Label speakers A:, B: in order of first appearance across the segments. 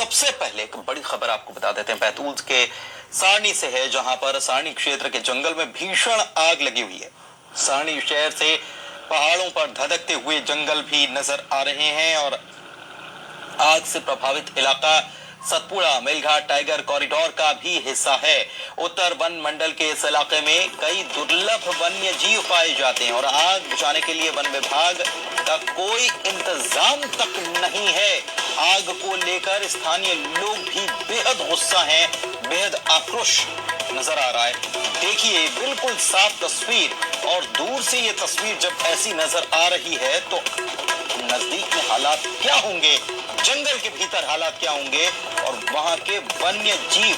A: सबसे पहले एक बड़ी खबर आपको बता देते हैं, बैतूल के सारनी से है, जहां पर सारनी क्षेत्र के जंगल में भीषण आग लगी हुई है। सारनी शहर से पहाड़ों पर धधकते हुए जंगल भी नजर आ रहे हैं और आग से प्रभावित इलाका सतपुड़ा मेलघाट टाइगर कॉरिडोर का भी हिस्सा है। उत्तर वन मंडल के इस इलाके में कई दुर्लभ वन्य जीव पाए जाते हैं और आग बुझाने के लिए वन विभाग का कोई इंतजाम तक नहीं है। आग को लेकर स्थानीय लोग भी बेहद गुस्सा हैं, बेहद आक्रोश नजर आ रहा है। देखिए बिल्कुल साफ तस्वीर, और दूर से ये तस्वीर जब ऐसी नजर आ रही है तो नजदीक में हालात क्या होंगे, जंगल के भीतर हालात क्या होंगे और वहां के वन्य जीव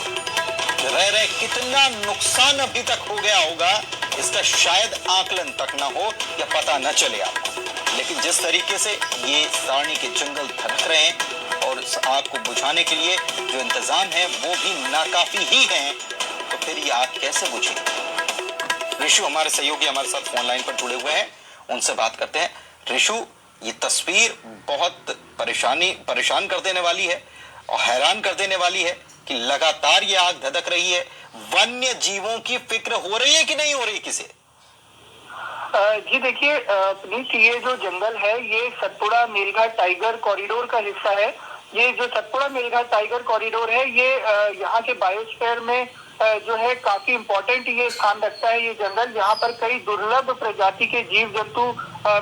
A: रह रहे कितना नुकसान अभी तक हो गया होगा, इसका शायद आकलन तक ना हो या पता न चले आपको। लेकिन जिस तरीके से ये सारनी के जंगल धधक रहे हैं और इस आग को बुझाने के लिए जो इंतजाम है वो भी नाकाफी ही है, तो फिर ये आग कैसे बुझेगी। ऋषु हमारे सहयोगी हमारे साथ फोन लाइन पर जुड़े हुए हैं, उनसे बात करते हैं। ऋषु, ये तस्वीर बहुत परेशान कर देने वाली है और हैरान कर देने वाली है कि लगातार ये आग धधक रही है। वन्य जीवों की फिक्र हो रही है कि नहीं हो रही किसे?
B: जी देखिए प्लीज, ये जो जंगल है ये सतपुड़ा मेलघाट टाइगर कॉरिडोर का हिस्सा है। ये जो सतपुड़ा मेलघाट टाइगर कॉरिडोर है ये यहाँ के बायोस्फीयर में जो है काफी इम्पोर्टेंट ये स्थान रखता है। ये जंगल यहाँ पर कई दुर्लभ प्रजाति के जीव जंतु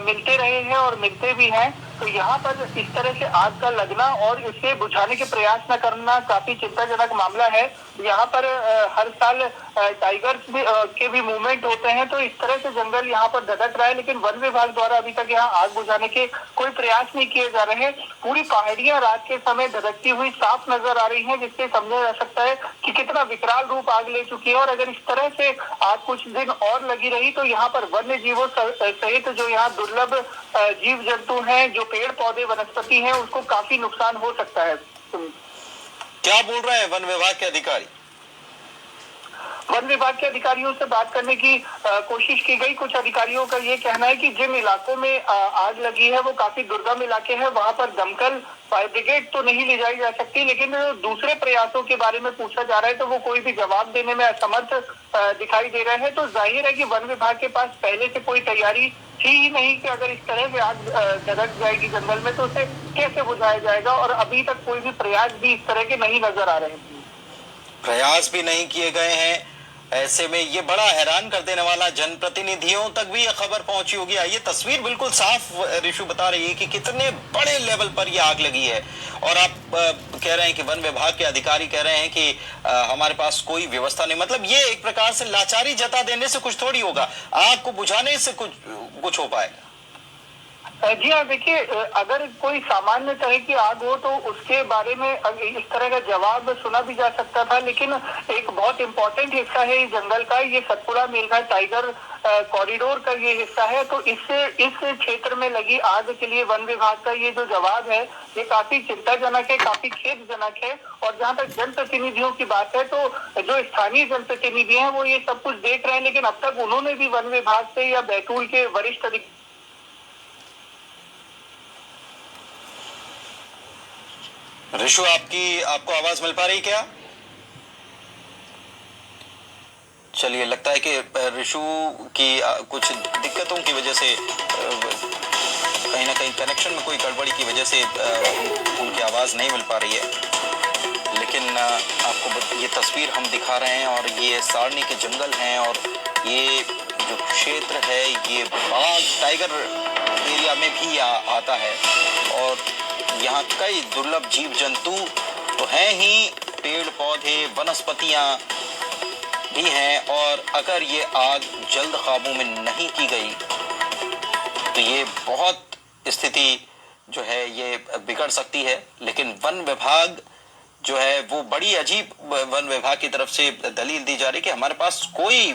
B: मिलते रहे हैं और मिलते भी हैं। तो यहाँ पर इस तरह से आग का लगना और इसे बुझाने के प्रयास न करना काफी चिंताजनक मामला है। यहाँ पर हर साल टाइगर्स के भी मूवमेंट होते हैं, तो इस तरह से जंगल यहाँ पर धधक रहा है, लेकिन वन विभाग द्वारा अभी तक यहाँ आग बुझाने के कोई प्रयास नहीं किए जा रहे हैं। पूरी पहाड़ियां रात के समय धधकती हुई साफ नजर आ रही है, जिससे समझा जा सकता है कि कितना विकराल रूप आग ले चुकी है। और अगर इस तरह से आग कुछ दिन और लगी रही तो यहाँ पर वन्य जीवों सहित जो यहाँ दुर्लभ जीव जंतु हैं, जो पेड़ पौधे वनस्पति हैं, उसको काफी नुकसान हो सकता है।
A: क्या बोल रहे हैं वन विभाग के अधिकारी?
B: वन विभाग के अधिकारियों से बात करने की कोशिश की गई। कुछ अधिकारियों का ये कहना है कि जिन इलाकों में आग लगी है वो काफी दुर्गम इलाके हैं, वहां पर दमकल फायर ब्रिगेड तो नहीं ले जाई जा सकती, लेकिन दूसरे प्रयासों के बारे में पूछा जा रहा है तो वो कोई भी जवाब देने में असमर्थ दिखाई दे रहे हैं। तो जाहिर है कि वन विभाग के पास पहले से कोई तैयारी थी ही नहीं कि अगर इस तरह से आग धधक जाएगी जंगल में तो उसे कैसे बुझाया जाएगा, और अभी तक कोई भी प्रयास भी इस तरह के नहीं नजर आ रहे हैं।
A: प्रयास भी नहीं किए गए हैं। ऐसे में ये बड़ा हैरान कर देने वाला, जनप्रतिनिधियों तक भी ये खबर पहुंची होगी। ये तस्वीर बिल्कुल साफ ऋषु बता रही है कि कितने बड़े लेवल पर ये आग लगी है। और आप कह रहे हैं कि वन विभाग के अधिकारी कह रहे हैं कि हमारे पास कोई व्यवस्था नहीं। मतलब ये एक प्रकार से लाचारी जता देने से कुछ थोड़ी होगा, आग को बुझाने से कुछ हो पाएगा।
B: जी हाँ, देखिए अगर कोई सामान्य तरह की आग हो तो उसके बारे में इस तरह का जवाब सुना भी जा सकता था, लेकिन एक बहुत इम्पोर्टेंट हिस्सा है इस जंगल का, ये सतपुड़ा मेलघाट टाइगर कॉरिडोर का ये हिस्सा है। तो इस क्षेत्र में लगी आग के लिए वन विभाग का ये जो जवाब है ये काफी चिंताजनक है, काफी खेदजनक है। और जहाँ तक जनप्रतिनिधियों की बात है तो जो स्थानीय जनप्रतिनिधि हैं वो ये सब कुछ देख रहे हैं, लेकिन अब तक उन्होंने भी वन विभाग से या बैतूल के वरिष्ठ अधिकारी।
A: ऋषु, आपको आवाज मिल पा रही क्या? चलिए, लगता है कि ऋषु की कुछ दिक्कतों की वजह से कहीं ना कहीं कनेक्शन में कोई गड़बड़ी की वजह से उनकी आवाज नहीं मिल पा रही है। लेकिन आपको ये तस्वीर हम दिखा रहे हैं और ये सारनी के जंगल हैं और ये जो क्षेत्र है ये बाघ टाइगर एरिया में भी आता है और यहाँ कई दुर्लभ जीव जंतु तो हैं ही, पेड़ पौधे वनस्पतियाँ भी हैं। और अगर ये आग जल्द काबू में नहीं की गई तो ये बहुत स्थिति जो है ये बिगड़ सकती है। लेकिन वन विभाग जो है वो बड़ी अजीब, वन विभाग की तरफ से दलील दी जा रही है कि हमारे पास कोई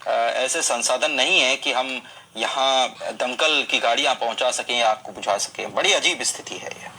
A: ऐसे संसाधन नहीं है कि हम यहाँ दमकल की गाड़ियां पहुंचा सकें या आग को बुझा सकें। बड़ी अजीब स्थिति है ये।